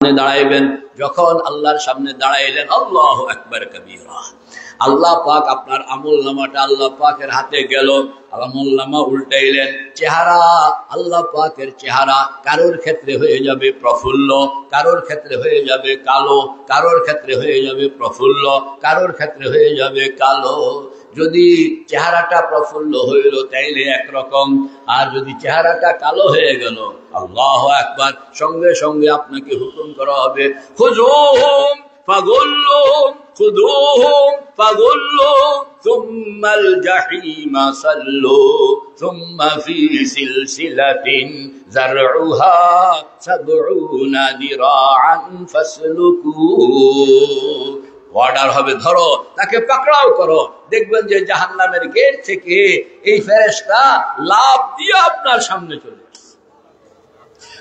সামনে দাঁড়াইবেন। যখন আল্লাহর সামনে দাঁড়াইলেন, আল্লাহু আকবার কবীরা, আল্লাহ পাক আপনার আমল নামাটা আল্লাহ পাকের হাতে গেল। আমল নামা উল্টাইলেন, চেহারা আল্লাহ পাকের চেহারা কারোর ক্ষেত্রে হয়ে যাবে প্রফুল্ল, কারোর ক্ষেত্রে হয়ে যাবে কালো, কারোর ক্ষেত্রে হয়ে যাবে প্রফুল্ল, কারোর ক্ষেত্রে হয়ে যাবে কালো। যদি চেহারাটা প্রফুল্ল হইল তাইলে একরকম, আর যদি চেহারাটা কালো হয়ে গেল, আল্লাহু আকবার, সঙ্গে সঙ্গে আপনাকে হুকুম করা হবে, খুযুহুম ফাগুল্লুহুম খুযুহুম ফাগুল্লুহুম সুম্মাল জাহিমা সাল্লু সুম্মা ফি সিলসিলাতিন যারউহা সাবউনা দিরাআন ফাসলুকু। অর্ডার হবে, ধরো তাকে পাকড়াও করো। দেখবেন যে জাহান্নামের গেট থেকে এই ফেরেশতা লাফ দিয়ে আপনার সামনে চলে আসছে।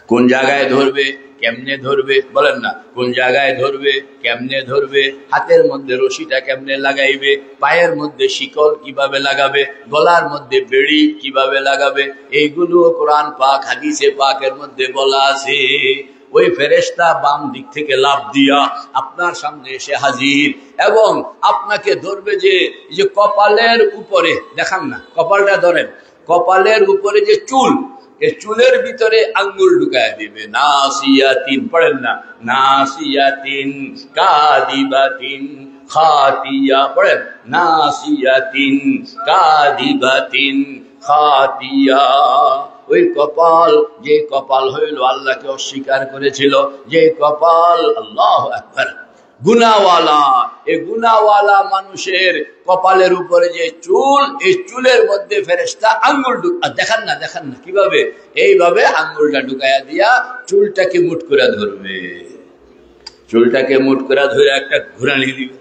কোন জায়গায় ধরবে, কেমনে ধরবে, বলেন না, কোন জায়গায় ধরবে, কেমনে ধরবে, হাতের মধ্যে রশিটা কেমনে লাগাইবে, পায়ের মধ্যে শিকল কিভাবে লাগাবে, গলার মধ্যে বেড়ি কিভাবে লাগাবে, এইগুলো কোরআন পাক হাদিসে পাকের মধ্যে বলা আছে। ওই ফেরেশতা বাম দিক থেকে লাফ দিয়া আপনার সামনে এসে হাজির, এবং আপনাকে ধরবে যে কপালের উপরে, দেখান না, কপালটা ধরেন, কপালের উপরে যে চুল, এই চুলের ভিতরে আঙ্গুল ঢুকায় দিবে। নাসিয়াতিন, পড়েন না, নাসিয়াতিন কাদিবাতিন খাতিয়া, পড়েন, নাসিয়াতিন কাদিবাতিন খাতিয়া। ওই কপাল, যে কপাল হইল আল্লাহকে অস্বীকার করেছিল, যে কপাল, আল্লাহু আকবার, গুনাহওয়ালা, এই গুনাহওয়ালা মানুষের কপালের উপরে যে চুল, এই চুলের মধ্যে ফেরেশতা আঙ্গুল দেখান না, দেখান না কিভাবে, এইভাবে আঙ্গুলটা ঢুকাইয়া দিয়া চুলটাকে মুঠ করে ধরবে, চুলটাকে মুঠ করে ধরে একটা ঘুরানি দিবে।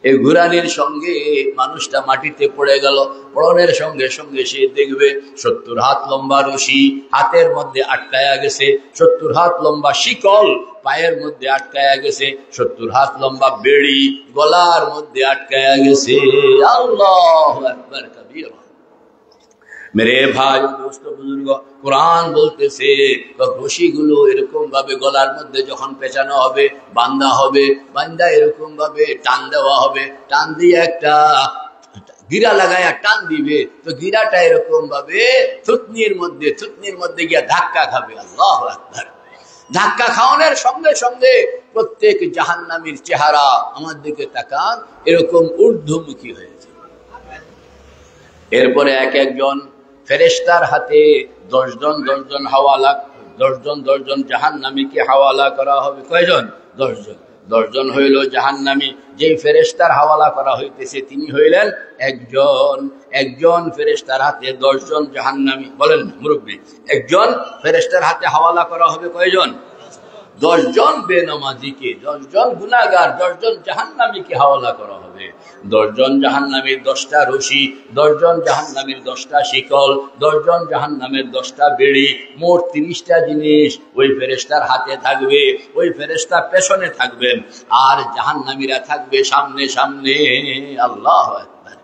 এই ঘুরানির সঙ্গে মানুষটা মাটিতে পড়ে গেল, পড়নের সঙ্গে সঙ্গে সে দেখবে 70 হাত লম্বা রশি হাতের মধ্যে আটকায়া গেছে, 70 হাত লম্বা শিকল পায়ের মধ্যে আটকায়া গেছে, 70 হাত লম্বা বেড়ি গলার মধ্যে আটকায়া গেছে। আল্লাহু আকবার কবীরা। মেরে ভাই দোস্ত বুজুর্গ, কোরআন বলতেছে রশিগুলো এরকম ভাবে গলার মধ্যে যখন পেঁচানো হবে, বান্ধা হবে, বান্ধা এরকম ভাবে টান দেওয়া হবে, টান দিয়ে একটা গিরা লাগায় টান দিবে, তো গিরাটা এরকম ভাবে থুতনির মধ্যে গিয়া ধাক্কা খাবে। আল্লাহু আকবার। ধাক্কা খাওয়ানোর সঙ্গে সঙ্গে প্রত্যেক জাহান্নামীর চেহারা আমার দিকে তাকান, এরকম ঊর্ধ্বমুখী হয়েছে। এরপরে এক একজন ফেরেশতার হাতে 10 জন হাওয়ালা, 10 জন জাহান্নামীকে হাওয়ালা করা হবে। কয়জন? 10 জন হইল জাহান্নামী। যেই ফেরেশতার হাওয়ালা করা হইতেছে তিনি হইলেন একজন ফেরেশতার হাতে 10 জন জাহান্নামী। বলেন না মুরব্বী, একজন ফেরেশতার হাতে হাওয়ালা করা হবে কয়জন? 10 জন বেনামাজিকে, 10 জন গুনাহগার, 10 জন জাহান্নামীকে হাওয়ালা করা হবে। 10 জন জাহান্নামীর 10টা রশি, 10 জন জাহান্নামীর 10টা শিকল, 10 জন জাহান্নামের 10টা বেড়ি, মোট 30টা জিনিস ওই ফেরেশতার হাতে থাকবে। ওই ফেরেশতা পেছনে থাকবেন আর জাহান্নামীরা থাকবে সামনে সামনে। আল্লাহু আকবার।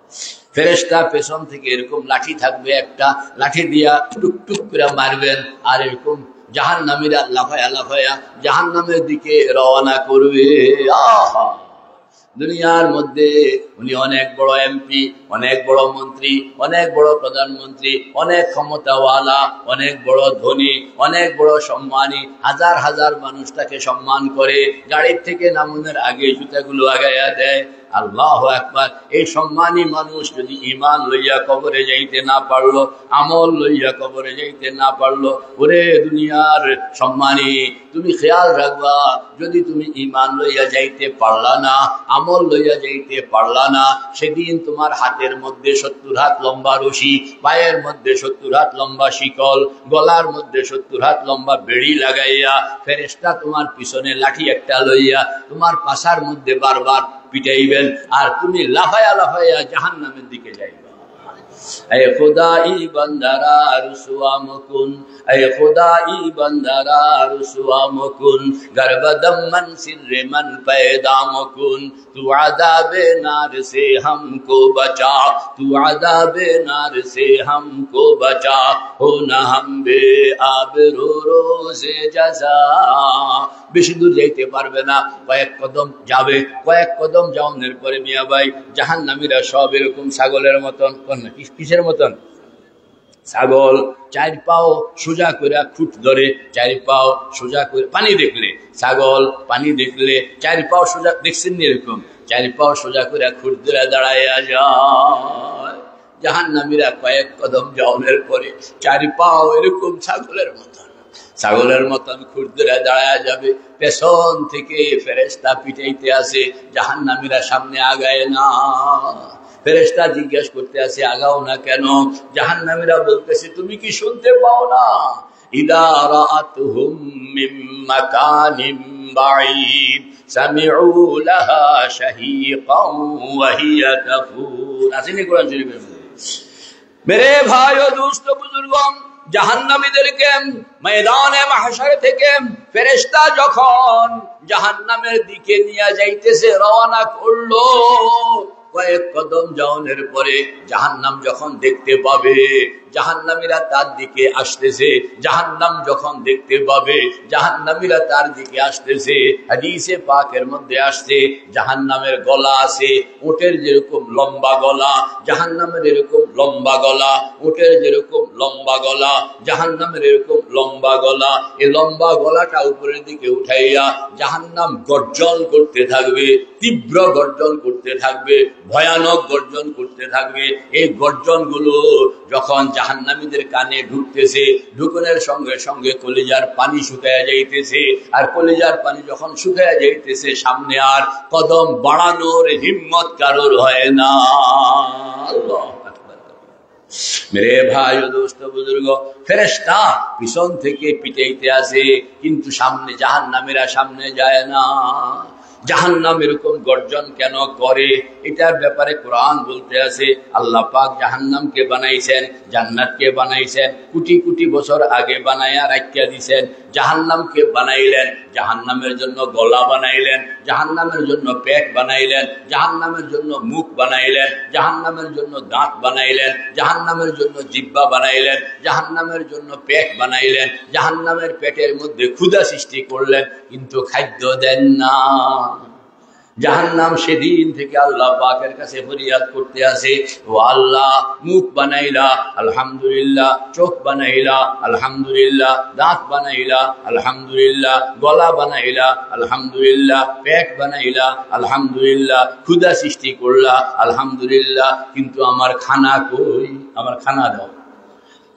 ফেরেশতা পেছন থেকে এরকম লাঠি থাকবে, একটা লাঠি দিয়া টুক টুক করে মারবেন, আর এরকম জাহান্নামীরা লাফায়া জাহান্নামের দিকে রওনা করবে। আহা, দুনিয়ার মধ্যে উনি অনেক বড় এমপি, অনেক বড় মন্ত্রী, অনেক বড় প্রধানমন্ত্রী, অনেক ক্ষমতাওয়ালা, অনেক বড় ধনী, অনেক বড় সম্মানী, হাজার হাজার মানুষ তাকে সম্মান করে, গাড়ির থেকে নামানোর আগে জুতাগুলো আগাইয়া দেয়। আল্লাহু আকবার। এই সম্মানী মানুষ যদি ঈমান লইয়া কবরে যাইতে না পারলো, আমল লইয়া কবরে যাইতে না পারলো, ওরে দুনিয়ার সম্মানী, তুমি খেয়াল রাখবা, যদি তুমি ঈমান লইয়া যাইতে পারলা না, আমল লইয়া যাইতে পারলা না, সেদিন তোমার হাতের মধ্যে 70 হাত লম্বা রশি, পায়ের মধ্যে 70 হাত লম্বা শিকল, গলার মধ্যে 70 হাত লম্বা বেড়ি লাগাইয়া ফেরেশতা তোমার পিছনে লাঠি একটা লইয়া তোমার পাছার মধ্যে বারবার পিটাইবেন, আর তুমি লাফায়া জাহান্নামের দিকে যাইবা। ऐ खुदाई बंदारा रुसवा मुकुन, ऐ खुदाई बंदारा रुसवा मुकुन, गर्बदम मन सिर्रे मन पैदा मुकुन, तू अज़ाबे नार से हमको बचा, तू अज़ाबे नार से हमको बचा, हो न हम बे आबरू रोज़े जज़ा। বেশি দূর যাইতে পারবে না, কয়েক কদম যাবে। কয়েক কদম যাওয়ানোর পরে মিয়া ভাই জাহান্নামীরা সব এরকম ছাগলের মতন, কিসের মতন? ছাগল চার পাও সোজা করে খুঁট ধরে, চার পাও সোজা করে, পানি দেখলে ছাগল, পানি দেখলে চার পাও সোজা, দেখছেন এরকম চার পাও সোজা করে খুঁট ধরে দাঁড়াইয়া যায়। জাহান্নামীরা কয়েক কদম যাওয়ানোর পরে চার পাও এরকম ছাগলের মতন, ছাগলের মতন খুঁট ধরে দাঁড়ায় যাবে। পেছন থেকে ফেরেশতা পিটাইতে আসে, জাহান্নামীরা সামনে আগায় না। ফেরেশতা জিজ্ঞেস করতে আসে আগাও না কেন? জাহান্নামীরা বলতেছে তুমি কি শুনতে পাও না? ইদা রাআতুহুম মিন মাকানিন বাঈদ সামিউ লাহা শাহীকান ওয়া হিয়া তাফুর। আসেনি কোরআন শরীফের মধ্যে? মেরে ভাই ও দোস্ত বুজুর্গম, জাহান্নামীদেরকে ময়দানে মাহশর থেকে ফেরেশতা যখন জাহান্নামের দিকে নিয়ে যাইতেছে, রওনা করলো, কয়েক কদম যাওয়ানোর পরে জাহান্নাম যখন দেখতে পাবে, জাহান্নামীরা তার দিকে আসতেছে, জাহান্নাম যখন দেখতে পাবে জাহান্নামীরা তার দিকে আসতেছে, হাদিসে পাকের মধ্যে আসছে জাহান্নামের গলা আছে উটের যেরকম লম্বা গলা, জাহান্নামের এরকম লম্বা গলা, উটের যেরকম লম্বা গলা, জাহান্নামের এরকম লম্বা গলা। এই লম্বা গলাটা উপরের দিকে উঠাইয়া জাহান্নাম গর্জন করতে থাকবে, তীব্র গর্জন করতে থাকবে, ভয়ানক গর্জন করতে থাকবে। এই গর্জন গুলো যখন জাহান্নামীদের কানে ঢুকতেছে, ঢুকনের সঙ্গে সঙ্গে কলিজার পানি শুকায়া যাইতেছে, আর কলিজার পানি যখন শুকায়া যাইতেছে সামনে আর কদম বাড়ানোর হিম্মত কারোর হয় না। আল্লাহ মেরে ভাই ও দোস্ত বুজুর্গ, ফেরেশতা পিছন থেকে পিটাইতে আসে, কিন্তু সামনে জাহান্নামীরা সামনে যায় না। জাহান্নাম এরকম গর্জন কেন করে? এটার ব্যাপারে কোরআন বলতে আছে আল্লাহ পাক জাহান্নামকে বানাইছেন, জান্নাতকে বানাইছেন, কোটি কোটি বছর আগে বানাইয়া রাখিয়া দিছেন। জাহান্নামকে বানাইলেন, জাহান্নামের জন্য গলা বানাইলেন, জাহান্নামের জন্য পেট বানাইলেন, জাহান্নামের জন্য মুখ বানাইলেন, জাহান্নামের জন্য দাঁত বানাইলেন, জাহান্নামের জন্য জিহ্বা বানাইলেন, জাহান্নামের জন্য পেট বানাইলেন, জাহান্নামের পেটের মধ্যে ক্ষুধা সৃষ্টি করলেন, কিন্তু খাদ্য দেন না। জাহান্নাম সেদিন থেকে আল্লাহ পাকের কাছে ফরিয়াদ করতে আসে, ও আল্লাহ মুখ বানাইলা আলহামদুলিল্লাহ, চোখ বানাইলা আলহামদুলিল্লাহ, দাঁত বানাইলা আলহামদুলিল্লাহ, গলা বানাইলা আলহামদুলিল্লাহ, পেট বানাইলা আলহামদুলিল্লাহ, ক্ষুধা সৃষ্টি করলা আলহামদুলিল্লাহ, কিন্তু আমার খানা কই? আমার খানা দাও।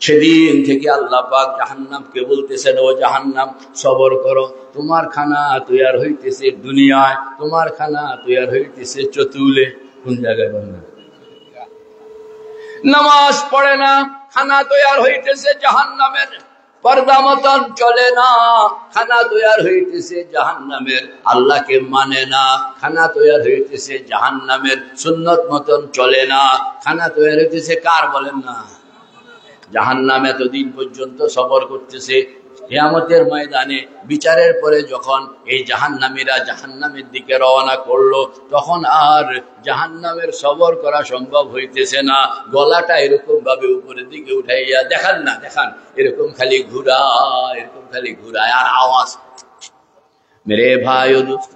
সেদিন থেকে আল্লাহ পাক জাহান্নামকে বলতেছেন, ও জাহান্নাম সবর করো, তোমার খানা তৈয়ার হইতেছে দুনিয়ায়, তোমার খানা তৈয়ার হইতেছে চতুলে। কোন জায়গায় বলনা? নামাজ পড়ে না, খানা তৈয়ার হইতেছে জাহান্নামের, পর্দা মতন চলে না, খানা তৈয়ার হইতেছে জাহান্নামের, আল্লাহকে মানে না, খানা তৈয়ার হইতেছে জাহান্নামের, সুন্নত মতন চলে না, খানা তৈয়ার হইতেছে কার বলেন না? জাহান্নাম এতদিন পর্যন্ত সবর করতেছে। কিয়ামতের ময়দানে বিচারের পরে যখন এই জাহান্নামীরা জাহান্নামের দিকে রওনা করলো, তখন আর জাহান্নামের সবর করা সম্ভব হইতেছে না। গলাটা এরকম ভাবে উপরের দিকে উঠাইয়া দেখান না, দেখান এরকম খালি ঘুরায়, এরকম খালি ঘুরায়, আর আওয়াজ মেরে ভাই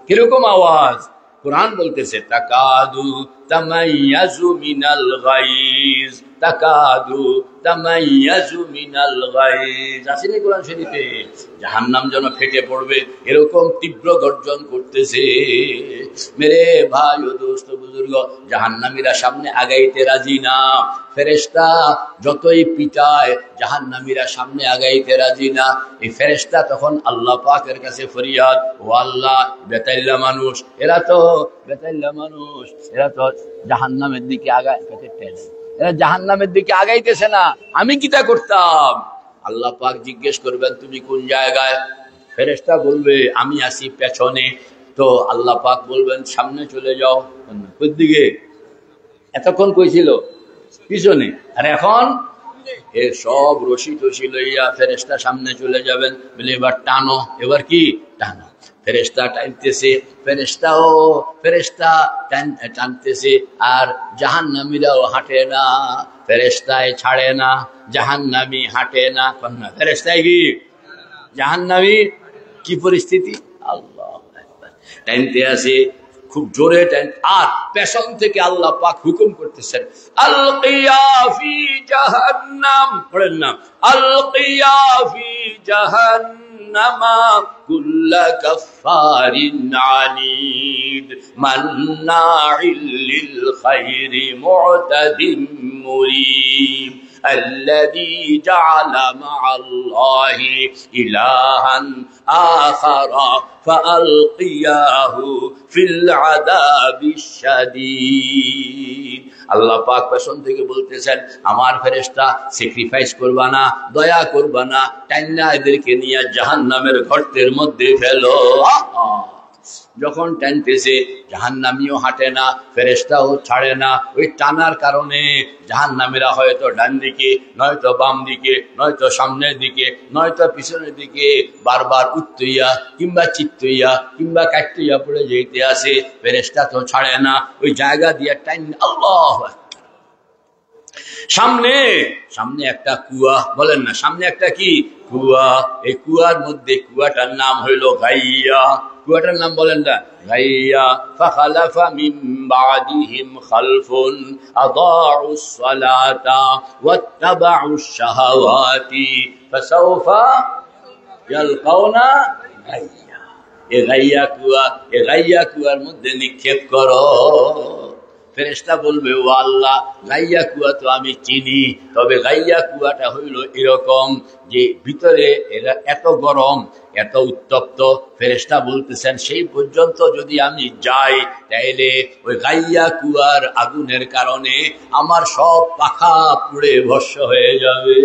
কিরকম আওয়াজ? কুরআন বলতেছে তাকাদু তামাইয়াজু মিনাল গাইজ, তাকাদু তামাইয়াজু মিনাল গাইজ। আসেনি কোরআন শরীফে? জাহান্নাম যেন ফেটে পড়বে এরকম তীব্র গর্জন করতেছে। মেরে ভাই ও দোস্ত বুজুর্গ, জাহান্নামীরা সামনে আগাইতে রাজি না। ফেরেশতা যতই পিটায় জাহান্নামীরা সামনে আগাইতে রাজি না। এই ফেরেশতা তখন আল্লাহ পাকের কাছে ফরিয়াদ, ও আল্লাহ বেতাইল্লা মানুষ, এরা তো বেতাইল্লা মানুষ, এরা তো জাহান্নামের দিকে আগায়, এরা জাহান্নামের দিকে আগাইতেছে না, আমি কিটা করতাম? আল্লাহ পাক জিজ্ঞেস করবেন তুমি কোন জায়গায়? ফেরেশতা বলবে আমি আছি পেছনে। তো আল্লাহ পাক বলবেন সামনে চলে যাও। কোন দিকে? এতক্ষণ কইছিল পিছনে, আর এখন এ সব রশি টসি লইয়া ফেরেশতা সামনে চলে যাবেন। বলে এবার টানো, এবার কি টানো। ফেরেশতা টানতেছে, ফেরেশতা টানতেছে, আর জাহান্নামীরাও হাঁটে না, ফেরেশতায় ছাড়ে না, জাহান্নামী হাঁটে না। ফেরেশতায় কি জাহান্নামী কি পরিস্থিতি? আল্লাহ টাইমতে আছে খুব জোরে টাইম, আর পেছন থেকে আল্লাহ পাক হুকুম করতেছেন আলকিয়া ফি জাহান্নাম, পড়েন না, আলকিয়া ফি জাহান্নামা কুল্লা কাফফারিন আনিদ মান্নাইল লিল খায়রি মু'তাদিম মুরিব الذي جعل مع الله إلها آخر فألقياه في العذاب الشديد। আল্লাহ পাক পেছন থেকে বলতেছেন আমার ফেরেশতা স্যাক্রিফাইস করবা না, দয়া করবা না, টাইনা এদেরকে নিয়ে জাহান্নামের গর্তের মধ্যে ফেলো। যখন টানতেছে জাহান্নামীও হাঁটে না, ফেরেশতাও ছাড়ে না। ওই টানার কারণে জাহান্নামীরা হয়তো ডান দিকে, নয়তো বাম দিকে, নয়তো সামনের দিকে, নয়তো পিছনের দিকে বারবার উত্তইয়া কিংবা চিত্তইয়া কিংবা কাটতইয়া পড়ে যেতে আসে। ফেরেশতা তো ছাড়ে না, ওই জায়গা দিয়ে টাইম। আল্লাহ সামনে সামনে একটা কুয়া, বলেন না, সামনে একটা কি কুয়া। এই কুয়ার মধ্যে, কুয়াটার নাম হইল গাইয়া। কুয়াটার নাম বলেন না, গাইয়া। ফাখালাফা মিন বাদিহিম খালফুন আদাউস সালাতা ওয়াত্তাবাউস শাহাওয়াতি ফাসাউফা ইয়ালকাউনা গাইয়া। এই গাইয়া কুয়া, এই গাইয়া কুয়ার মধ্যে নিক্ষেপ করো। ফেরেশতা বলবে ও আল্লাহ, গাইয়া কুয়া তো আমি চিনি, তবে গাইয়া কুয়াটা হইল এরকম যে ভিতরে এরা এত গরম, এত উত্তপ্ত। ফেরেশতা বলতেছেন সেই পর্যন্ত যদি আমি যাই তাইলে ওই গাইয়া কুয়ার আগুনের কারণে আমার সব পাখা পুড়ে ভস্ম হয়ে যাবে।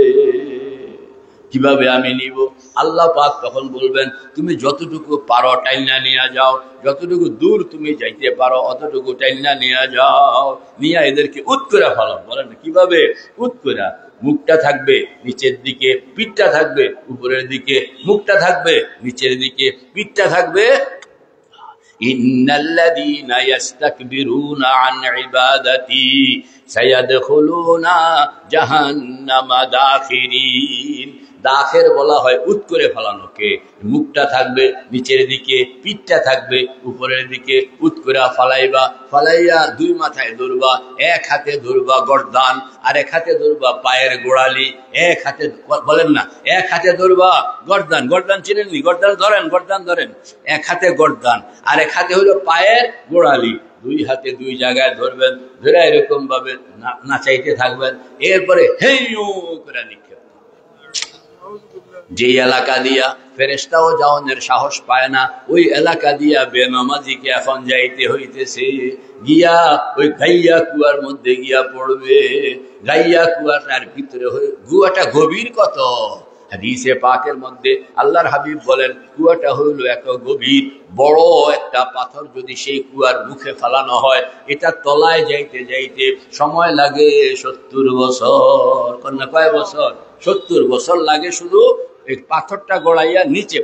কিভাবে আমি নিব? আল্লাহ পাক তখন বলবেন তুমি যতটুকু পারো টাইনা নিয়ে যাও, যতটুকু দূর তুমি যাইতে পারো অতটুকু টাইনা নিয়ে যাও, নিয়ে এদেরকে উৎকরা ফেলো। বলেন কিভাবে? উৎকরা। মুখটা থাকবে নিচের দিকে, পিঠটা থাকবে উপরের দিকে, মুখটা থাকবে নিচের দিকে, পিঠটা থাকবে। ইন্নাল্লাযীনা ইস্তাকবিরুনা আন ইবাদাতি সায়াদখুলুনা জাহান্নামা দাখিরিন। দাখের বলা হয় উৎকরে ফেলানোকে। মুখটা থাকবে নিচের দিকে, পিঠটা থাকবে উপরের দিকে, উৎকরা ফালাইবা। ফালাইয়া দুই মাথায় ধরবা, এক হাতে ধরবা গর্দান, আর এক হাতে ধরবা পায়ের গোড়ালি। এক হাতে, বলেন না, এক হাতে ধরবা গর্দান। গর্দান চিনেননি? গর্দান ধরেন, গর্দান ধরেন। এক হাতে গর্দান আর এক হাতে হলো পায়ের গোড়ালি। দুই হাতে দুই জায়গায় ধরবেন, ধরে এরকম ভাবে নাচাইতে থাকবেন। এরপরে হেইয়ু করে নিক্ষেপ। যে এলাকা দিয়া ফেরেশতাও যাওয়ার সাহস পায় না, ওই এলাকা দিয়া বেনামাজিকে এখন যাইতে হইতেছে। গিয়া ওই গাইয়া কুয়ার মধ্যে গিয়া পড়বে। গাইয়া কুয়াটার ভিতরে কুয়াটা গভীর কত? হাদিসে পাকের মধ্যে আল্লাহর হাবিব বলেন কুয়াটা হইল এত গভীর, বড় একটা পাথর যদি সেই কুয়ার মুখে ফেলানো হয়, এটা তলায় যাইতে যাইতে সময় লাগে 70 বছর। কন্যা কয় বছর? 70 বছর লাগে শুধু এই পাথরটা গড়াইয়া নিচে।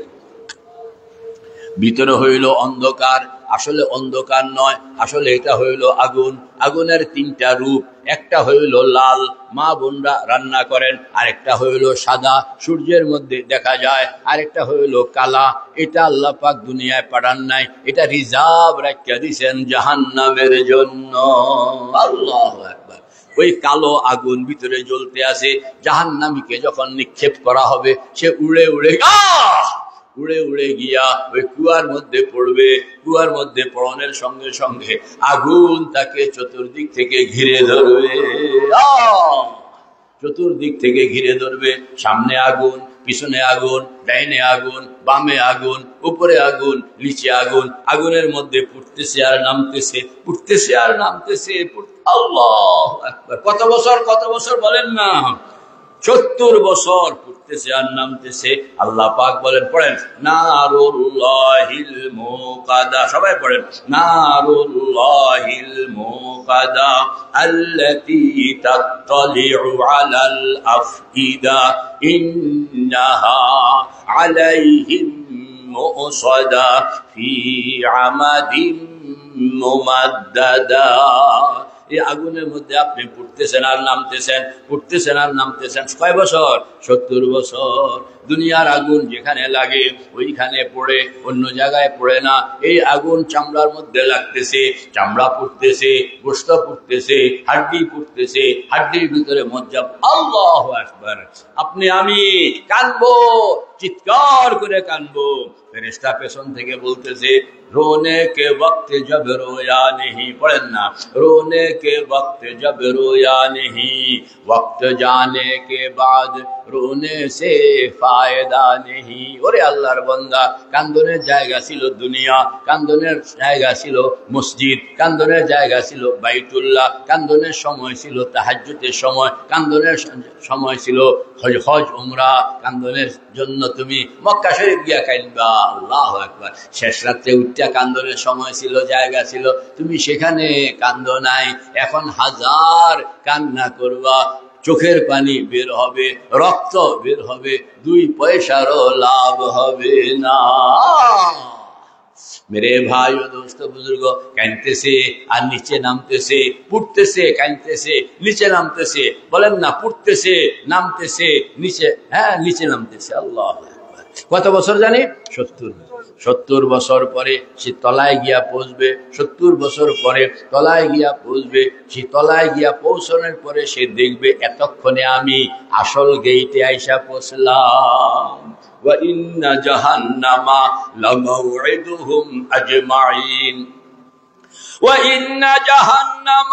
ভিতরে হইল অন্ধকার, আসলে অন্ধকার নয়, আসলে এটা হইল আগুন। আগুনের 3টা রূপ, একটা হইল লাল, মা বোনরা রান্না করেন, আরেকটা হইল সাদা, সূর্যের মধ্যে দেখা যায়, আরেকটা হইল কালা। এটা আল্লাহ পাক দুনিয়ায় পাঠান নাই, এটা রিজার্ভ রাখিয়া দিয়েছেন জাহান্নামের জন্য। আল্লাহু আকবার। ওই কালো আগুন ভিতরে জ্বলতে আছে। জাহান্নামীকে যখন নিক্ষেপ করা হবে, সে উড়ে উড়ে উড়ে উড়ে গিয়া ওই কুয়ার মধ্যে পড়বে। কুয়ার মধ্যে পড়নের সঙ্গে সঙ্গে আগুন তাকে চতুর্দিক থেকে ঘিরে ধরবে। চতুর্দিক থেকে ঘিরে ধরবে। সামনে আগুন, পিছনে আগুন, ডাইনে আগুন, বামে আগুন, উপরে আগুন, নিচে আগুন। আগুনের মধ্যে পুড়তেছে আর নামতেছে, পুড়তেছে আর নামতেছে। আল্লাহু আকবার। কত বছর? কত বছর বলেন না? 70 বছর পুড়তেছে আর নামতেছে। আল্লাহ পাক বলেন, পড়েন, নারুল্লাহিল মুকাদা। সবাই পড়েন, নারুল্লাহিল মুকাদা আল্লাতী তাত্তালিউ আলাল আফইদা ইন্নাহা আলাইহিম মুসাদা ফি আমাদিন মুমাদ্দাদা। এই আগুনের মধ্যে আপনি পুড়তেছেন আর নামতেছেন, পুড়তেছেন আর নামতেছেন। কয় বছর? 70 বছর। দুনিয়ার আগুন যেখানে লাগে ওইখানে পড়ে, অন্য জায়গায় পড়ে না। এই আগুন চামড়ার মধ্যে লাগতেছে, চামড়া পুড়তেছে, গোশত পুড়তেছে, হাড্ডি পুড়তেছে, হাড্ডির ভিতরে মজ্জা। আল্লাহু আকবার। আপনি আমি কানবো, চিৎকার করে কানবো। ফেরেশতা পেছন থেকে বলতেছে, रोने के वक्त जब रोया नहीं, पढ़ें ना, रोने के वक्त जब रोया नहीं, वक्त जाने के बाद रोने से फायदा नहीं। ওরে আল্লাহর বান্দা, কান্দনের জায়গা ছিল দুনিয়া, কান্দনের জায়গা ছিল মসজিদ, কান্দনের জায়গা ছিল বাইতুল্লাহ, কান্দনের সময় ছিল তাহাজ্জুদের সময়, কান্দনের সময় ছিল হজ উমরা, কান্দনের জন্য তুমি মক্কা শরীফ গিয়া কাঁদবা। আল্লাহু আকবার। শেষ রাত্রে উঠতে কান্দনের সময় ছিল, জায়গা ছিল, তুমি সেখানে কান্দো নাই। এখন হাজার কান্না করবা, চোখের পানি বের হবে, রক্ত বের হবে, 2 পয়সারও লাভ হবে না। मेरे भाई ও দোস্ত বুজুর্গ, কাঁদতেছে আর নিচে নামতেছে, পুড়তেছে, কাঁদতেছে, নিচে নামতেছে। বলেন না, পুড়তেছে, নামতেছে, নিচে, হ্যাঁ নিচে নামতেছে। আল্লাহ কত বছর জানি? 70 বছর পরে সে তলায় গিয়া পৌঁছবে। 70 বছর পরে তলায় গিয়া পৌঁছবে। সে তলায় গিয়া পৌঁছানোর পরে সে দেখবে এতক্ষণে আমি আসল গেইটে আইসা পৌঁছলাম। وَإِنَّ جَهَنَّمَ لَمَوْعِدُهُمْ أَجْمَعِينَ وَإِنَّ جَهَنَّمَ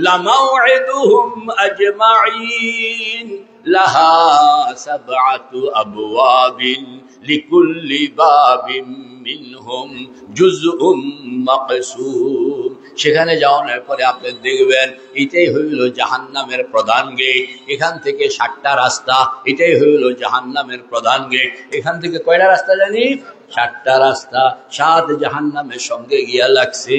لَمَوْعِدُهُمْ أَجْمَعِينَ لَهَا 7 أَبْوَابٍ لِكُلِّ بَابٍ মিনহুম জুজউম মাকসুম। সেখানে যাওয়ার পরে আপনি দেখবেন এটাই হইল জাহান্নামের প্রধান গেট। এখান থেকে 7টা রাস্তা, এটাই হইল জাহান্নামের প্রধান গেট। এখান থেকে কয়টা রাস্তা জানি? 7টা রাস্তা। 7 জাহান্নামের সঙ্গে গিয়া লাগছে।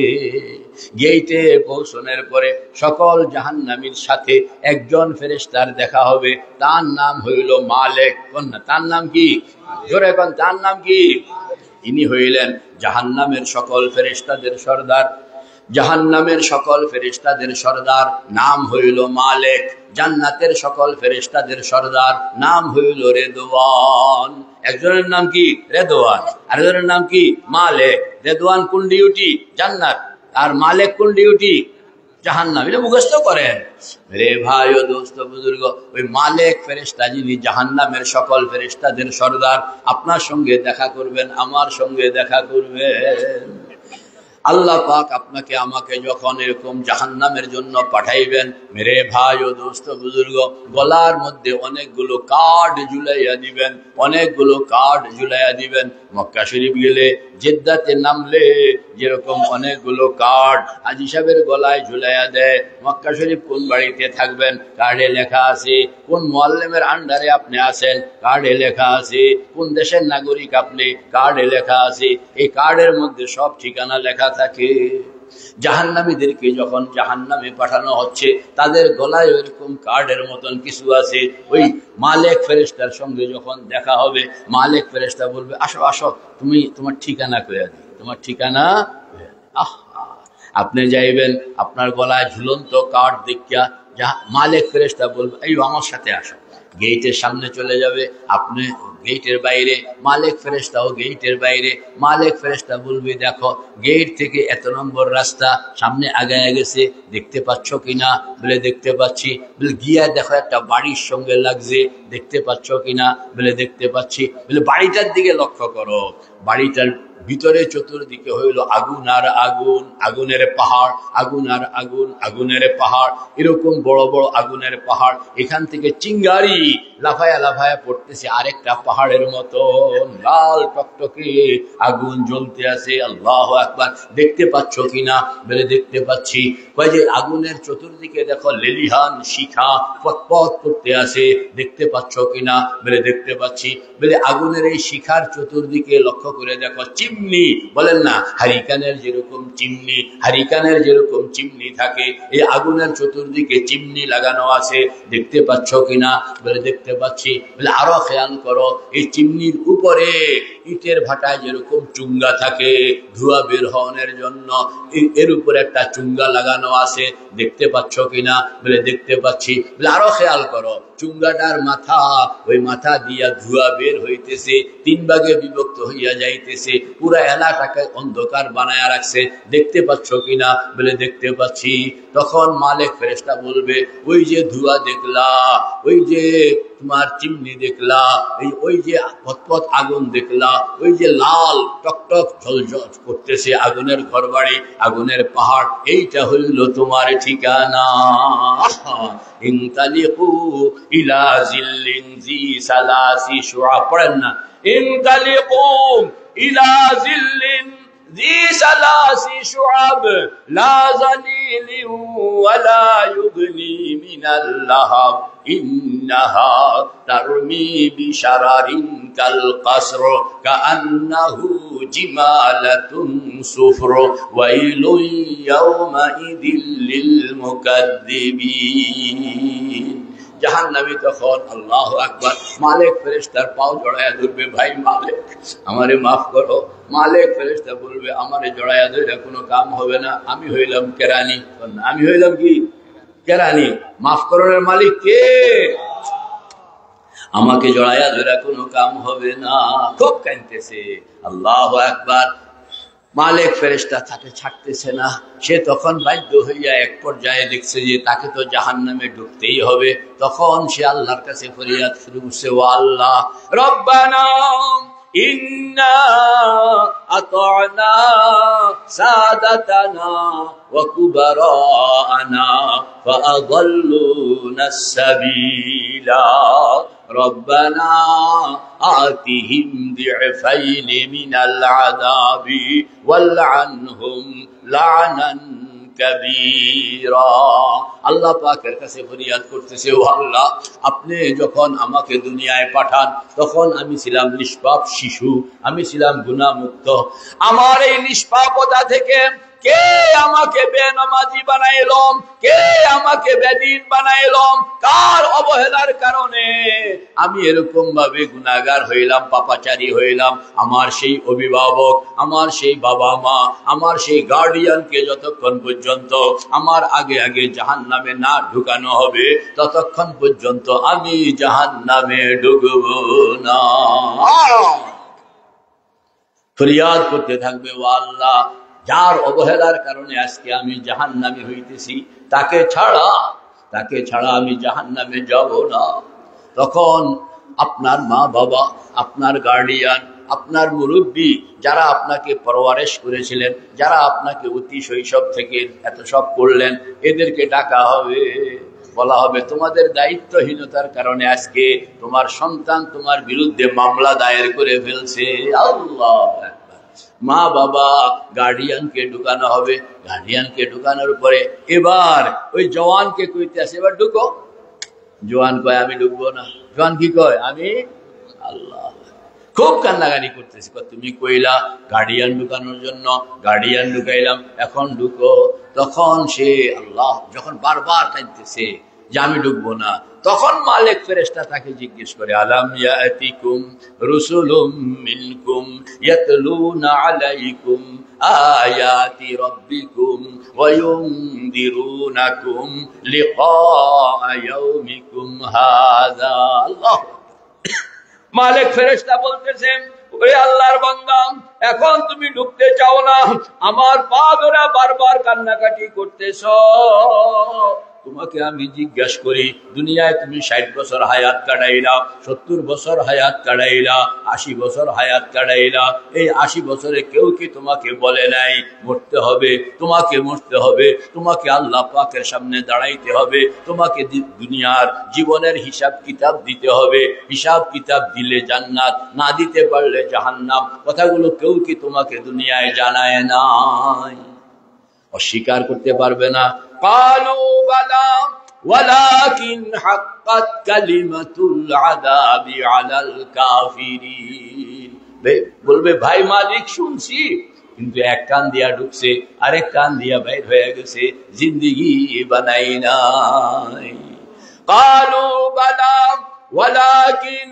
গেটে পৌঁছানোর পরে সকল জাহান্নামীর সাথে একজন ফেরেশতার দেখা হবে। তার নাম হইল মালিক। কন্যা, তার নাম কি? জোরে কোন, তার নাম কি? ইনি হইলেন জাহান্নামের সকল ফেরেশতাদের সরদার। জাহান্নামের সকল ফেরেশতাদের সরদার নাম হইল মালিক। জান্নাতের সকল ফেরেশতাদের সরদার নাম হইল রেদওয়ান। একজনের নাম কি? রেদওয়ান। আরেকজনের নাম কি? মালিক। রেদওয়ান কোন ডিউটি? জান্নাত। আর মালিক কোন ডিউটি? জাহান্নাম। এটা মুখস্থ করেন রে ভাই ও দোস্ত বুজুর্গ। ওই মালিক ফেরেশতা যিনি জাহান্নামের সকল ফেরেশতাদের সরদার, আপনার সঙ্গে দেখা করবেন, আমার সঙ্গে দেখা করবেন। আল্লাহ পাক আপনাকে আমাকে যখন এরকম জাহান্নামের জন্য পাঠাইবেন, মেরে ভাই ও দোস্ত বুজুর্গ, গলার মধ্যে অনেকগুলো কার্ড ঝুলাইয়া দিবেন, অনেকগুলো কার্ড ঝুলাইয়া দিবেন। মক্কা শরীফ গেলে, জেদ্দাতে নামলে যেরকম অনেকগুলো কার্ড হাজী সাহেবের গলায় ঝুলাইয়া দেয়। মক্কা শরীফ কোন বাড়িতে থাকবেন কার্ডে লেখা আছে, কোন মুআল্লিমের আন্ডারে আপনি আছেন কার্ডে লেখা আছে, কোন দেশের নাগরিক আপনি কার্ডে লেখা আছে। এই কার্ডের মধ্যে সব ঠিকানা লেখা থাকে। জাহান্নামীদেরকে যখন জাহান্নামে পাঠানো হচ্ছে, তাদের গলায় এরকম কার্ডের মতন কিছু আছে। ওই মালিক ফেরেশতার সঙ্গে যখন দেখা হবে, মালিক ফেরেশতা বলবে, আসো আসো, তুমি তোমার ঠিকানা কইয়া দিই, তোমার ঠিকানা। আপনি যাইবেন, আপনার গলায় ঝুলন্ত কার্ড দেখিয়া মালিক ফেরেশতা বলবে, এই আমার সাথে আসো। গেটের সামনে চলে যাবে, আপনি গেটের বাইরে, মালিক ফেরেশতাও গেটের বাইরে। মালিক ফেরেশতা বলবে, দেখো গেট থেকে এত নম্বর রাস্তা, সামনে আগায় গেছে, দেখতে পাচ্ছ কিনা? বলে দেখতে পাচ্ছি। বলে গিয়া দেখো একটা বাড়ির সঙ্গে লাগছে, দেখতে পাচ্ছ কিনা? বলে দেখতে পাচ্ছি। বলে বাড়িটার দিকে লক্ষ্য করো। বাড়িটার ভিতরে চতুর্দিকে হইল আগুন আর আগুন, আগুনের পাহাড়, আগুন আর আগুন, আগুনের পাহাড়, এরকম বড় বড় আগুনের পাহাড়। এখান থেকে চিঙ্গারি লাফায়া লাফায়া পড়তেছে আরেকটা পাহাড়ের মতো, লাল টকটকে আগুন জ্বলতে আছে। আল্লাহু আকবার। দেখতে পাচ্ছ কিনা? বলে দেখতে পাচ্ছি। কয় যে আগুনের চতুর্দিকে দেখো লেলিহান শিখা পথ করতে আছে, দেখতে পাচ্ছ কিনা? বলে দেখতে পাচ্ছি। বলে আগুনের এই শিখার চতুর্দিকে লক্ষ্য করে দেখো চিমনি, বলেন না হারিকানের যেরকম চিমনি, হারিকানের যেরকম চিমনি থাকে, এই আগুনের চতুর্দিকে চিমনি লাগানো আছে, দেখতে পাচ্ছ কিনা? বলে দেখতে পাচ্ছি। বলে আরো খেয়াল করো, এই চিমনির উপরে ইটের ভাটায় যেরকম চুঙ্গা থাকে ধোঁয়া বের হওয়ার জন্য, এর উপরে একটা চুঙ্গা লাগানো আছে, দেখতে পাচ্ছ কিনা? বলে দেখতে পাচ্ছি। বলে আরো খেয়াল করো, চুঙ্গাটার মাথা, ওই মাথা দিয়া ধোঁয়া বের হইতেছে, 3 ভাগে বিভক্ত হইয়া যাইতেছে, পুরা এলাকাটাকে অন্ধকার বানায়া রাখছে, দেখতে পাচ্ছ কিনা? বলে দেখতে পাচ্ছি। তখন মালিক ফেরেশতা বলবে, ওই যে ধোঁয়া দেখলা, ওই যে তোমার চিমনি দেখলা, ওই যে পথ আগুন দেখলা, ওই যে লাল টকটক ঝলঝল করতেছে আগুনের ঘরবাড়ি, আগুনের পাহাড়, এইটা হইল তোমার ঠিকানা। ইনতালিকু ইলা জিল্লিন জি সালাসি শুআব, পড়েন না, ইনতালিকু ইলা জিল্লিন ذي 3 شعب لا ظليل ولا يغني من اللهب إنها ترمي بشرر كالقصر كأنه جمالة صفر ويل يومئذ للمكذبين। জাহান্নামী তখন আল্লাহু আকবার, মালিক ফেরেশতার পাও জড়ায়া ধরবে, ভাই মালিক আমারে মাফ করো। মালিক ফেরেশতা বলবে, আমারে জড়ায়া ধরে কোনো কাম হবে না, আমি হইলাম কেরানি। আমি হইলাম কি? কেরানি। মাফ করার মালিক কে? আমাকে জড়ায়া ধরে কোনো কাম হবে না। খুব কাঁদতেছে। আল্লাহু আকবার। মালিক ফেরেশতা তাকে ছাড়তেছে না। সে তখন বাধ্য হইয়া এক পর্যায়ে দেখছে যে তাকে তো জাহান্নামে ঢুকতেই হবে। তখন সে আল্লাহর কাছে ফরিয়াদ শুরু করছে, ও আল্লাহ, রব্বানা ইন্না আতা'না সাদাতানা ওয়া কুবারানা ফাআযাল্লুনা আস-সাবিলা ربنا آتهم ضعفين من العذاب والعنهم لعنا كبيرا। আল্লাহ পাকের কাছে ফরিয়াদ করতেছে, ও আল্লাহ, আপনি যখন আমাকে দুনিয়ায় পাঠান তখন আমি ছিলাম নিষ্পাপ শিশু, আমি ছিলাম গুনাহমুক্ত। আমার এই নিষ্পাপতা থেকে কে আমাকে বেনামাজি বানাইলাম, কে আমাকে বেদিন বানাইলাম, কার অবহেলার কারণে আমি এরকম ভাবে গুনাহগার হইলাম, পাপাচারী হইলাম। আমার সেই অভিভাবক, আমার সেই বাবা মা, আমার সেই গার্ডিয়ানকে যতক্ষণ পর্যন্ত আমার আগে আগে জাহান্নামে না ঢুকানো হবে ততক্ষণ পর্যন্ত আমি জাহান্নামে ঢুকব না। ফরিয়াদ করতে থাকবে, ও আল্লাহ, যার অবহেলার কারণে আজকে আমি জাহান্নামে হইতেছি, তাকে ছাড়া আমি জাহান্নামে যাব না। তখন আপনার মা বাবা, আপনার গার্ডিয়ান, আপনার মুরব্বী, যারা আপনাকে পরওয়ারিশ করেছিলেন, যারা আপনাকে অতি শৈশব থেকে এত সব করলেন, এদেরকে ডাকা হবে, বলা হবে তোমাদের দায়িত্বহীনতার কারণে আজকে তোমার সন্তান তোমার বিরুদ্ধে মামলা দায়ের করে ফেলছে। আল্লাহ, মা বাবা, গার্ডিয়ানকে ঢুকানো হবে। গার্ডিয়ানকে ঢুকানোর পরে এবার ওই জওয়ানকে কইতে আসে, এবার ঢুকো। জওয়ান কয়, আমি ঢুকবো না। জওয়ান কি কয়? আমি। আল্লাহ, খুব কান্নাকানি করতেছি। তুমি কইলা গার্ডিয়ান ঢুকানোর জন্য, গার্ডিয়ান ঢুকাইলাম, এখন ঢুকো। তখন সে আল্লাহ যখন বারবার কাঁদতেছে যে আমি ঢুকবো না, তখন মালিক ফেরেশতা তাকে জিজ্ঞেস করে, আলাম ইয়াতিকুম রুসুলুম মিনকুম ইয়াতলুনা আলাইকুম আয়াতি রাব্বিকুম ওয়া ইউনদিরুনাকুম লিকা ইয়াউমিকুম হাযা। আল্লাহ, মালিক ফেরেশতা বলতেছেন, ওরে আল্লাহর বান্দা, এখন তুমি ঢুকতে চাও না, আমার পা ধরে বারবার কান্নাকাটি করতেছ। তোমাকে আমি জিজ্ঞাসা করি, দুনিয়ায় তুমি 60 বছর হায়াত কাটাইলা, 70 বছর হায়াত কাটাইলা, 80 বছর হায়াত কাটাইলা, এই 80 বছরে কেউ কি তোমাকে বলে নাই মরতে হবে, তোমাকে মরতে হবে, তোমাকে আল্লাহ পাকের সামনে দাঁড়াইতে হবে, তোমাকে দুনিয়ার জীবনের হিসাব কিতাব দিতে হবে, হিসাব কিতাব দিলে জান্নাত, না দিতে পারলে জাহান্নাম, কথাগুলো কেউ কি তোমাকে দুনিয়ায় জানায় নাই? অস্বীকার করতে পারবে না। কালু বালা ওয়ালাকিন হাক্কাত কালিমাতুল আযাবি আলাল কাফিরিন। বলবে ভাই মালিক শুনছি, কিন্তু এক কান দিয়া ঢুকছে আরেক কান দিয়া বাইর হয়ে গেছে, জিন্দিগি বানাই নাই। কালু বালা ওয়ালাকিন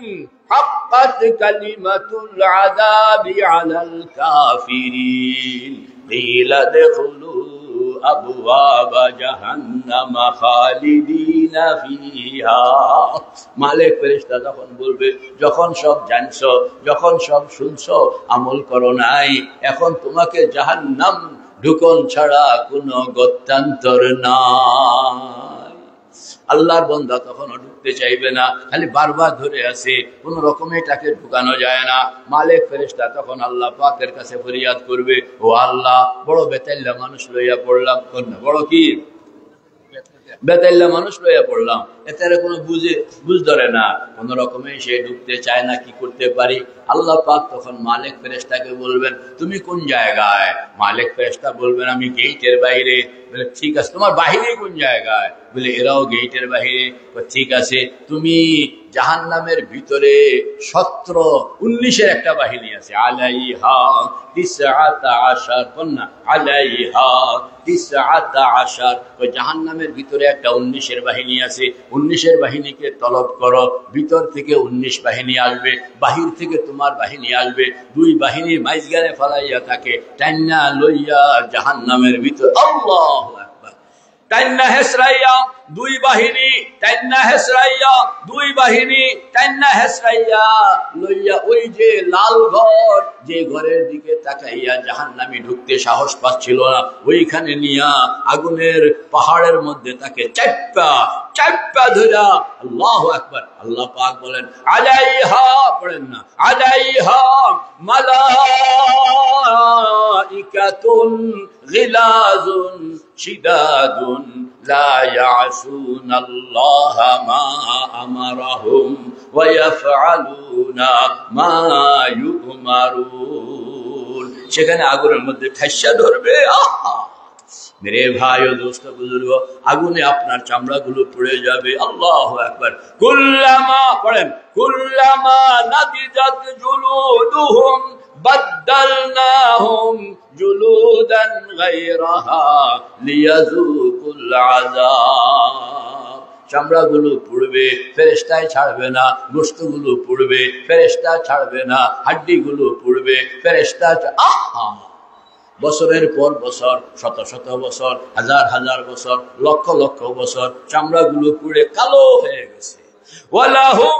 হাক্কাত কালিমাতুল আযাবি আলাল কাফিরিন কিলা দখুলু আবওয়াবা জাহান্নামা খালিদিনা ফিহা। মালিক ফেরেশতা যখন বলবে, যখন সব জানছো, যখন সব শুনছো, আমল করো নাই, এখন তোমাকে জাহান্নাম ঢুকন ছাড়া কোনো গত্যান্তর নাই। আল্লাহর বান্দা তখনও ঢুকতে চাইবে না, খালি বারবার ধরে আছে, কোন রকমে তাকে ঢুকানো যায় না। মালিক ফেরেশতা তখন আল্লাহ পাকের কাছে ফরিয়াদ করবে, ও আল্লাহ, বড় বেতাল্লা মানুষ লইয়া পড়লাম, বড় কি বেতাল্লা মানুষ লইয়া পড়লাম, এতে কোনো বুঝ ধরে না, কোন রকমে সে ঢুকতে চায় না, কি করতে পারি? আল্লাহ পাক তখন মালিক ফেরেশতাকে বলবেন, তুমি কোন জায়গায়? মালিক ফেরেশতা বলবেন, আমি গেটের বাইরে। বলে ঠিক আছে, তোমার বাহিরে কোন জায়গায়? বলে এরাও গেটের বাহিরে। ঠিক আছে, তুমি জাহান্নামের ভিতরে 17-19 একটা বাহিনী আছে, আলাইহা 19 কন্যা, আলাইহা 19। ওই জাহান্নামের ভিতরে একটা 19 বাহিনী আছে, 19 বাহিনীকে তলব করো, ভিতর থেকে 19 বাহিনী আসবে, বাহির থেকে তোমার বাহিনী আসবে, দুই বাহিনীর মাঝখানে ফলাইয়া থাকে, টান্না লইয়া জাহান্নামের ভিতর। আল্লাহু আকবার। টান্না হেসরাইয়া দুই বাহিনী, টান্না হেসরাইয়া দুই বাহিনী, টান্না হেসরাইয়া লইয়া ওই যে লাল ঘর, যে ঘরের দিকে তাকাইয়া জাহান্নামী ঢুকতে সাহস পাচ্ছিল না, ওইখানে নিয়া আগুনের পাহাড়ের মধ্যে তাকে চাপ্পা ধরা। আল্লাহু আকবার। আল্লাহ পাক বলেন, আলাইহা, পড়েন না, আলাইহা মালাইকাতুন গিলাজুন শিদাদুন লা ইয়াসুনাল্লাহা মা আমারাহুম ওয়া ইয়াফআলুনা মা ইউমারুন। সেখানে আগুনের মধ্যে ঠাসা ধরবে। আহা মেরে ভাই ও দোস্ত বুজুর্গ, আগুনে আপনার চামড়াগুলো পুড়ে যাবে। আল্লাহু আকবার। কুল্লামা, পড়েন, কুল্লামা নাদিজাত জুলুদুহুম বাদদালনাহুম জুলুদান গায়রাহা লিয়াযুকুল আযাব। চামড়াগুলো পুড়বে, ফেরেশতায় ছাড়বে না, গোশতগুলো পুড়বে, ফেরেশতা ছাড়বে না, হাড্ডিগুলো পুড়বে, ফেরেশতা। আহা, বছরের পর বছর, শত শত বছর, হাজার হাজার বছর, লক্ষ লক্ষ বছর চামড়াগুলো পুড়ে কালো হয়ে গেছে। ওয়ালাহুম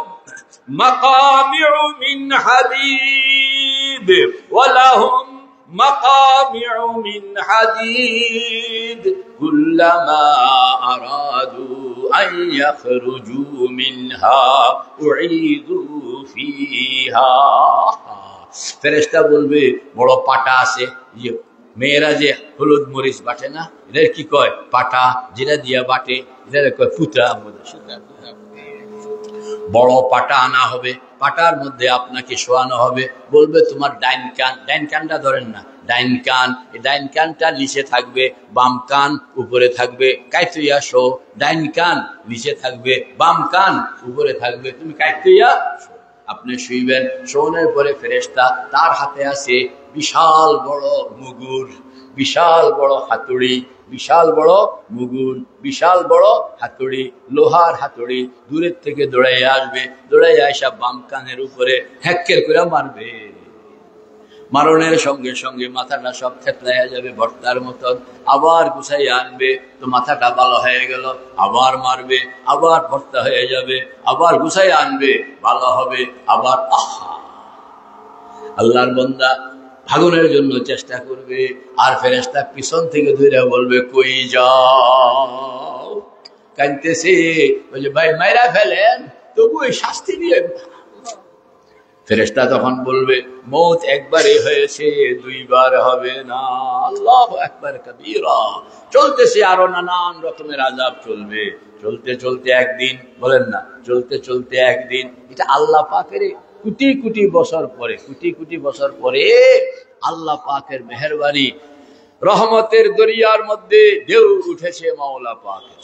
মাকামিউ মিন হাদিদ, ওয়ালাহুম মাকামিউ মিন হাদিদ কুল্লামা আরাদু আন ইয়াখরুজু মিনহা উঈদু ফিহা। ফেরেশতা বলবে, বড় পাটা আছে, যে মেয়েরা যে হলুদ মরিচ বাটে না, এদের কি কয়? পাটা, যেটা দিয়া বাটে এদের কয় ফুটা। বড় পাটা আনা হবে, পাটার মধ্যে আপনাকে শোয়ানো হবে, বলবে তোমার ডাইন কান, ডাইন কানটা ধরেন না, ডাইন কান, এই ডাইন কানটা নিচে থাকবে, বাম কান উপরে থাকবে, কাইতুইয়া শো। ডাইন কান নিচে থাকবে, বাম কান উপরে থাকবে, তুমি কাইতুইয়া আপনি শুইবেন। শোনের পরে ফেরেশতা তার হাতে আছে বিশাল বড় মুগুর, বিশাল বড় হাতুড়ি, বিশাল বড় মুগুর, বিশাল বড় হাতুড়ি, লোহার হাতুড়ি। দূরের থেকে দৌড়াইয়া আসবে, দৌড়াইয়া এসে বাম কানের উপরে হ্যাক্কের করে মারবে। মারণের সঙ্গে সঙ্গে মাথাটা সব থেতলাইয়া যাবে ভর্তার মতন, আবার গুছাইয়া আনবে, তো মাথাটা ভালো হয়ে গেল, আবার মারবে, আবার ভর্তা হয়ে যাবে, আবার গুছাইয়া আনবে, ভালো হবে, আবার। আহা, আল্লাহর বান্দা ভাগনের জন্য চেষ্টা করবে, আর ফেরেশতা পিছন থেকে ধরে বলবে, কই যাও? কাঁদতেছে, বলছে ভাই মাইরা ফেলেন, তবু এই শাস্তি দিয়ে। ফেরেশতা তখন বলবে, মৌত একবারই হয়েছে, দুইবার হবে না। আল্লাহু আকবার কবীরা। চলতেছে, আরো নানান রকমের আযাব চলবে। চলতে চলতে একদিন, বলেন না, চলতে চলতে একদিন, এটা আল্লাহ পাকের কোটি কোটি বছর পরে, কোটি কোটি বছর পরে আল্লাহ পাকের মেহেরবানি, রহমতের দরিয়ার মধ্যে ঢেউ উঠেছে মাওলা পাকের।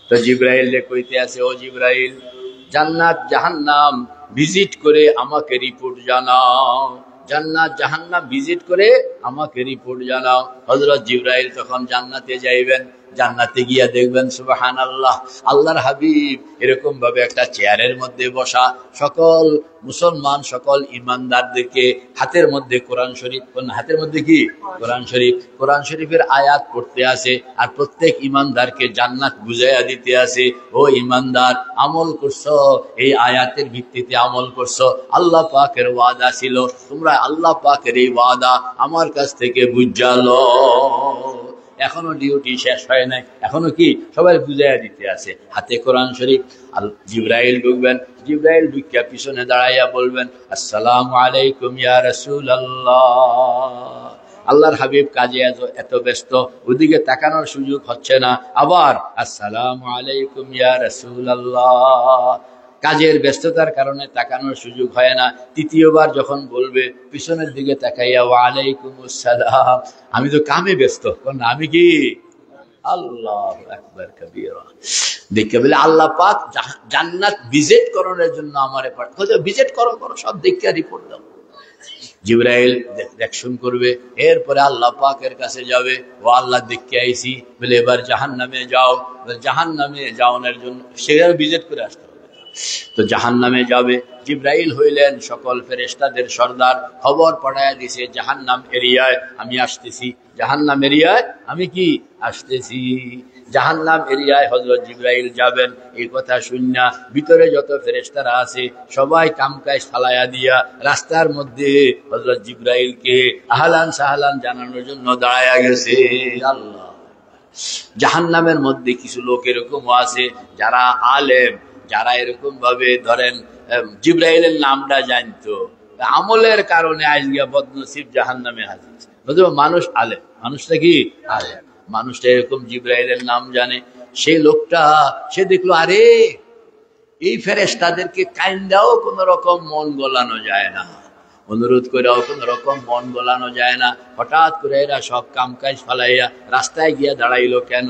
তো জিবরাইল কইতে আছে, ও জিবরাইল, জান্নাত জাহান্নাম ভিজিট করে আমাকে রিপোর্ট জানাও, জান্নাত জাহান্নাম ভিজিট করে আমাকে রিপোর্ট জানাও। হযরত জিবরাইল তখন জান্নাতে যাইবেন, জান্নাতে গিয়া দেখবেন সুবহানাল্লাহ, আল্লাহর হাবিব এরকম ভাবে একটা চেয়ারের মধ্যে বসা, সকল মুসলমান সকল ইমানদারদেরকে হাতের মধ্যে কোরআন শরীফ, হাতের মধ্যে কি কোরআন শরীফ, কোরআন শরীফের আয়াত পড়তে আছে, আর প্রত্যেক ইমানদারকে জান্নাত বুঝাইয়া দিতে আছে। ও ইমানদার, আমল করছো, এই আয়াতের ভিত্তিতে আমল করছো, আল্লাহ পাকের ওয়াদা ছিল, তোমরা আল্লাহ পাকের এই ওয়াদা আমার কাছ থেকে বুঝালো। এখনো ডিউটি শেষ হয় নাই, এখনো কি সবাই বুঝাইয়া দিতে আছে, হাতে কোরআন শরীফ। জিবরাইল ঢুকবেন, জিবরাইল ঢুকিয়া পিছনে দাঁড়াইয়া বলবেন আসসালামু আলাইকুম ইয়া রাসূলুল্লাহ। আল্লাহর হাবিব কাজে এত ব্যস্ত, ওদিকে তাকানোর সুযোগ হচ্ছে না। আবার আসসালামু আলাইকুম ইয়া রাসূলুল্লাহ, কাজের ব্যস্ততার কারণে তাকানোর সুযোগ হয় না। তৃতীয়বার যখন বলবে পিছনের দিকে তাকাইয়া ওয়ালাইকুম আসসালাম, আমি তো কামে ব্যস্ত, আমি কি আল্লাহু আকবার কবীরা। দেখে বলে আল্লাহ পাক জান্নাত ভিজিট করার জন্য আমারে পাঠায়, ভিজিট করো করো, সব দেখে রিপোর্ট দাও। জিবরাইল দেখশন করবে, এরপরে আল্লাহ পাকের কাছে যাবে, ও আল্লাহ দেখে আইছি, বলে এবার জাহান্নামে যাও। জাহান্নামে যাওয়ার জন্য সেখানে ভিজিট করে আসতে হবে। তো জাহান্নামে যাবে, জিবরাইল হইলেন সকল ফেরেশতাদের সর্দার, খবর পাঠায়া দিছে জাহান্নাম এরিয়ায় আমি আসতেছি, জাহান্নাম এরিয়ায় আমি কি আসতেছি। জাহান্নাম এরিয়ায় হযরত জিবরাইল যাবেন। এই কথা শুননা ভিতরে যত ফেরেশতারা আছে সবাই কামকাজ ফালাইয়া দিয়া রাস্তার মধ্যে হযরত জিবরাইলকে আহলান সাহলান জানানোর জন্য দাঁড়ায়া গেছে। আল্লাহ, জাহান্নামের মধ্যে কিছু লোক এরকম আছে যারা আলেম, যারা এরকম ভাবে ধরেন জিবরাইলের নামটা জানতো, আমলের কারণে আজকে বদনসিব জাহান্নামে হাজির। মানুষ আলেম, মানুষটা কি আলেম, মানুষটা এরকম জিবরাইলের নাম জানে। সেই লোকটা সে দেখলো আরে এই ফেরেশতাদেরকে কাইন্দাও কোন রকম মন গলানো যায় না, অনুরোধ করেও কোন রকম মন গলানো যায় না। হঠাৎ করে এরা সব কামকাজ ফালাইয়া রাস্তায় গিয়া দাঁড়াইলো কেন?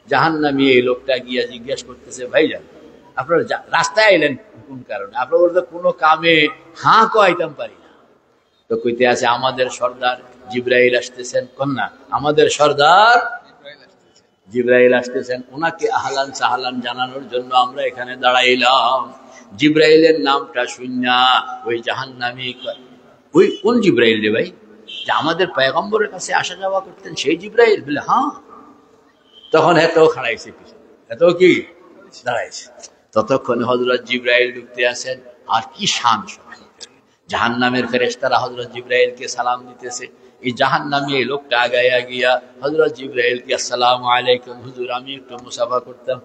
জাহান্নামী এই লোকটা গিয়া জিজ্ঞেস করতেছে, ভাইজান আপনারা রাস্তায় এলেন কোন কারণে? আপনার তো কোনো কামে হাঁ কইতাম পারি না। তো কইতে আছে আমাদের সর্দার জিবরাইল আসতেছেন। কন্যা আমাদের সর্দার জিবরাইল আসতেছেন, ওনাকে আহলান সাহলান জানানোর জন্য আমরা এখানে দাঁড়াইলাম। জিবরাইলের নামটা শুননা ওই জাহান্নামী, ওই কোন জিবরাইল রে ভাই, যে আমাদের পয়গম্বরের কাছে আসা যাওয়া করতেন সেই জিবরাইল? বলে হ্যাঁ। তখন এত খাড়াইছে, এত কি দাঁড়াইছে। ততক্ষণে হযরত জিবরাইল ঢুকতে আসেন, আর কি শান! জাহান্নামের ফেরেশতারা হযরত জিবরাইলকে সালাম দিতেছে। এই জাহান্নামী এই লোকটা আগায়া গিয়া হযরত জিবরাইলকে আসসালামু আলাইকুম হুজুর, আমি একটু মুসাফা করতাম।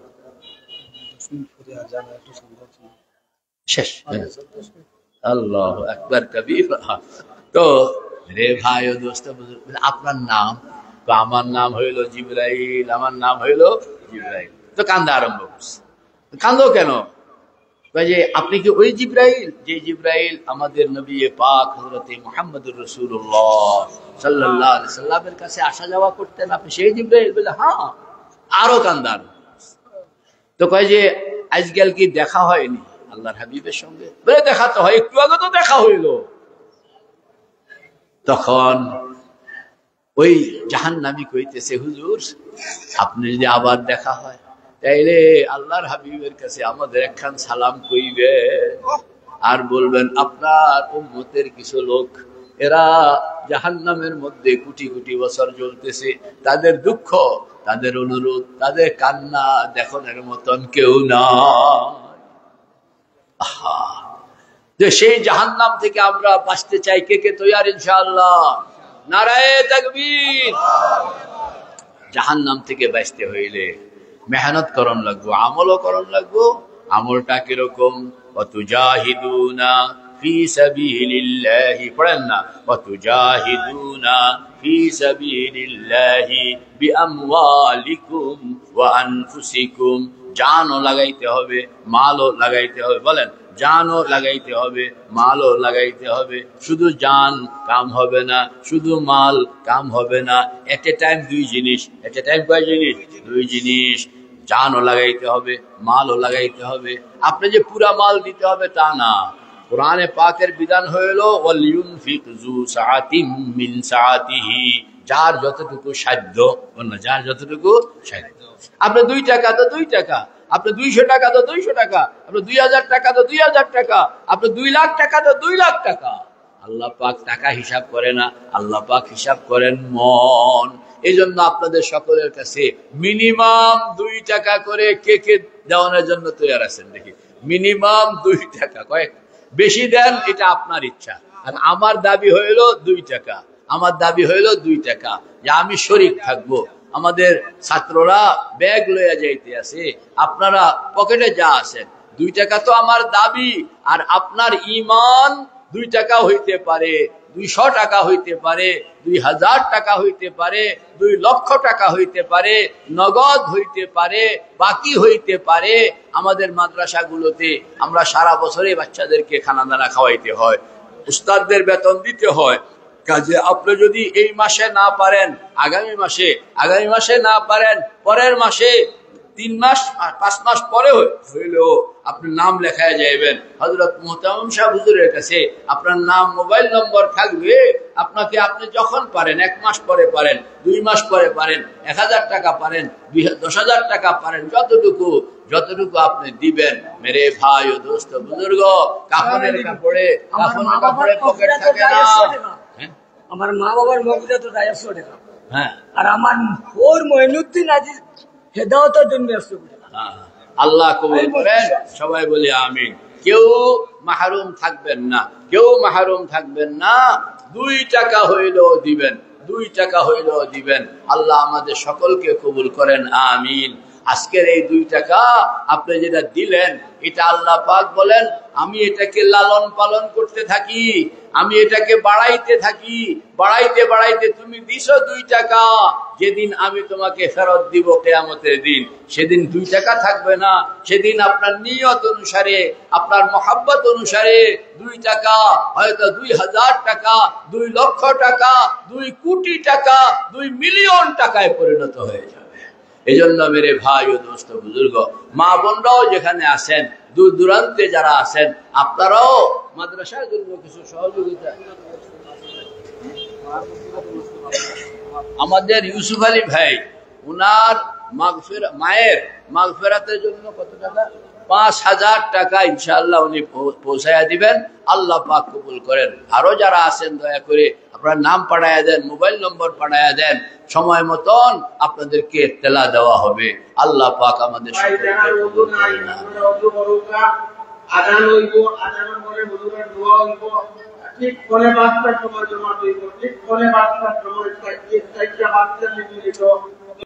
শেষ। আল্লাহু আকবার কবীরা। তো রে ভাই ও দোস্ত, আপনার নাম? তো আমার নাম হইল জিবরাইল, আমার নাম হইল জিবরাইল। তো কান্দা আরম্ভ করছে। কান্দো কেন? যে আপনি কি ওই জিবরাইল যে জিবরাইল আমাদের নবী পাক হযরত মুহাম্মদুর রাসূলুল্লাহ সাল্লাল্লাহু আলাইহি সাল্লামের কাছে আসা যাওয়া করতেন, আপনি সেই জিবরাইল? বলে হ্যাঁ। আরো কান্দার। তো কয় যে আজকাল কি দেখা হয়নি আল্লাহর হাবিবের সঙ্গে? বলে দেখা তো হয়, একটু আগে তো দেখা হইল। তখন ওই জাহান্নামী কইতেছে, হুজুর আপনি যদি আবার দেখা হয় তাইলে আল্লাহর হাবিবের কাছে আমাদের একখান সালাম কইবে, আর বলবেন আপনার উম্মতের কিছু লোক এরা জাহান্নামের মধ্যে কোটি কোটি বছর জ্বলতেছে, তাদের দুঃখ, তাদের অনুরোধ, তাদের কান্না দেখানোর মতন কেউ না। যে সেই জাহান্নাম থেকে আমরা বাঁচতে চাই, কে কে তৈয়ার ইনশাআল্লাহ? নারায়ে তাকবীর। জাহান্নাম থেকে বাঁচতে হইলে মেহনত করন লাগবো, আমলও করন লাগবো। আমলটা কিরকম? ওয়াতুজাহিদুনা ফি সাবিলিল্লাহি, পড়েন না, ওয়াতুজাহিদুনা ফি সাবিলিল্লাহি বিআমওয়ালিকুম ওয়া আনফুসিকুম। জানও লাগাইতে হবে, মালও লাগাইতে হবে। বলেন, জানও লাগাইতে হবে, মালও লাগাইতে হবে। শুধু জান কাম হবে না, শুধু মাল কাম হবে না। এট এ টাইম দুই জিনিস। এট এ টাইম কয় জিনিস? দুই জিনিস। জানও লাগাইতে হবে, মালও লাগাইতে হবে। আপনি যে পুরা মাল দিতে হবে তা না। কোরআনে পাকের বিধান হইল ওয়ালিয়ুনফিক যু সাআতিম মিন সাআতিহি, যার যতটুকু সাধ্য, যার যতটুকু সাধ্য। আপনি 2 টাকা তো 2 টাকা, আপনি 200 টাকা তো 200 টাকা, আপনি 2000 টাকা তো 2000 টাকা, আপনি 2 লাখ টাকা তো 2 লাখ টাকা। আল্লাহ পাক টাকা হিসাব করে না, আল্লাহ পাক হিসাব করেন মন। এই জন্য আপনাদের সকলের কাছে মিনিমাম 2 টাকা করে কে কে দেওয়ানোর জন্য তৈরি আছেন দেখি? মিনিমাম 2 টাকা, কয়েক বেশি দেন এটা আপনার ইচ্ছা। আর আমার দাবি হইল 2 টাকা, আমার দাবি হইল 2 টাকা, যে আমি শরীক থাকবো। আমাদের ছাত্ররা ব্যাগ লইয়া যাইতে আছে, আপনারা পকেটে যা আছেন। 2 টাকা তো আমার দাবি। আর আপনার ঈমান 2 টাকা হইতে পারে, 200 টাকা হইতে পারে, 2000 টাকা হইতে পারে, 2 লক্ষ টাকা হইতে পারে, নগদ হইতে পারে, বাকি হইতে পারে। আমাদের মাদ্রাসাগুলোতে আমরা সারা বছরে বাচ্চাদেরকে খানা দানা খাওয়াইতে হয়, উস্তাদদের বেতন দিতে হয়। কাজে আপনি যদি এই মাসে না পারেন আগামী মাসে, আগামী মাসে না পারেন পরের মাসে, 3 মাস 5 মাস পরে হইলেও আপনি নাম লেখায় যাইবেন হযরত মুহতারাম শাহ হুজুরের কাছে। আপনার নাম, মোবাইল নম্বর থাকবে। আপনাকে আপনি যখন পারেন, 1 মাস পরে পারেন, 2 মাস পরে পারেন, 1000 টাকা পারেন, 10,000 টাকা পারেন, যতটুকু আপনি দিবেন। মেরে ভাই ও দোস্ত বুজুর্গ, কাফনের কাপড়ে পকেট থাকে না। আমার মা বাবার মগজে তো 150 টাকা, হ্যাঁ, আর আমার ওর মঈনুদ্দিন আজিজ হেদায়েতের জন্য 100 টাকা। আল্লাহ কবুল করেন, সবাই বলি আমিন। কেউ মাহরুম থাকবেন না, কেউ মাহরুম থাকবেন না। 2 টাকা হইলেও দিবেন, 2 টাকা হইলেও দিবেন। আল্লাহ আমাদের সকলকে কবুল করেন, আমিন। আজকের এই 2 টাকা আপনি যেটা দিলেন, এটা আল্লাহ পাক বলেন আমি এটাকে লালন পালন করতে থাকি, আমি এটাকে বাড়াইতে থাকি। বাড়াইতে বাড়াইতে তুমি দিছো 2 টাকা, যেদিন আমি তোমাকে ফেরত দিব কিয়ামতের দিন, সেদিন 2 টাকা থাকবে না। সেদিন আপনার নিয়ত অনুসারে, আপনার মহব্বত অনুসারে 2 টাকা হয়তো 2000 টাকা, 2 লক্ষ টাকা, 2 কোটি টাকা, 2 মিলিয়ন টাকায় পরিণত হয়ে যাবে। এই জন্য মেরে ভাই ও দোস্ত বুজুর্গ, মা বোনরাও যেখানে আছেন, দূর দূরান্তে যারা আছেন, আপনারাও মাদ্রাসার জন্য কিছু সহযোগিতা। আমাদের ইউসুফ আলী ভাই, উনার মায়ের মাগফিরাতের জন্য কত টাকা? 5000 টাকা ইনশাআল্লাহ উনি পৌঁছায়া দিবেন। আল্লাহ পাক কবুল করেন। আরো যারা আছেন দয়া করে আপনার নাম পাঠায়া দেন, মোবাইল নম্বর পাঠায়া দেন, সময় মতন আপনাদেরকে ইত্তেলা দেওয়া হবে। আল্লাহ পাক আমাদের সকলকে কবুল করেন। আজান হইব, আজানের পরে হুজুরের দোয়া হইব, ঠিক পরে 5টার সময় জমা হইব, ঠিক পরে 5টার সময় 4টা বাচ্চা মিলিত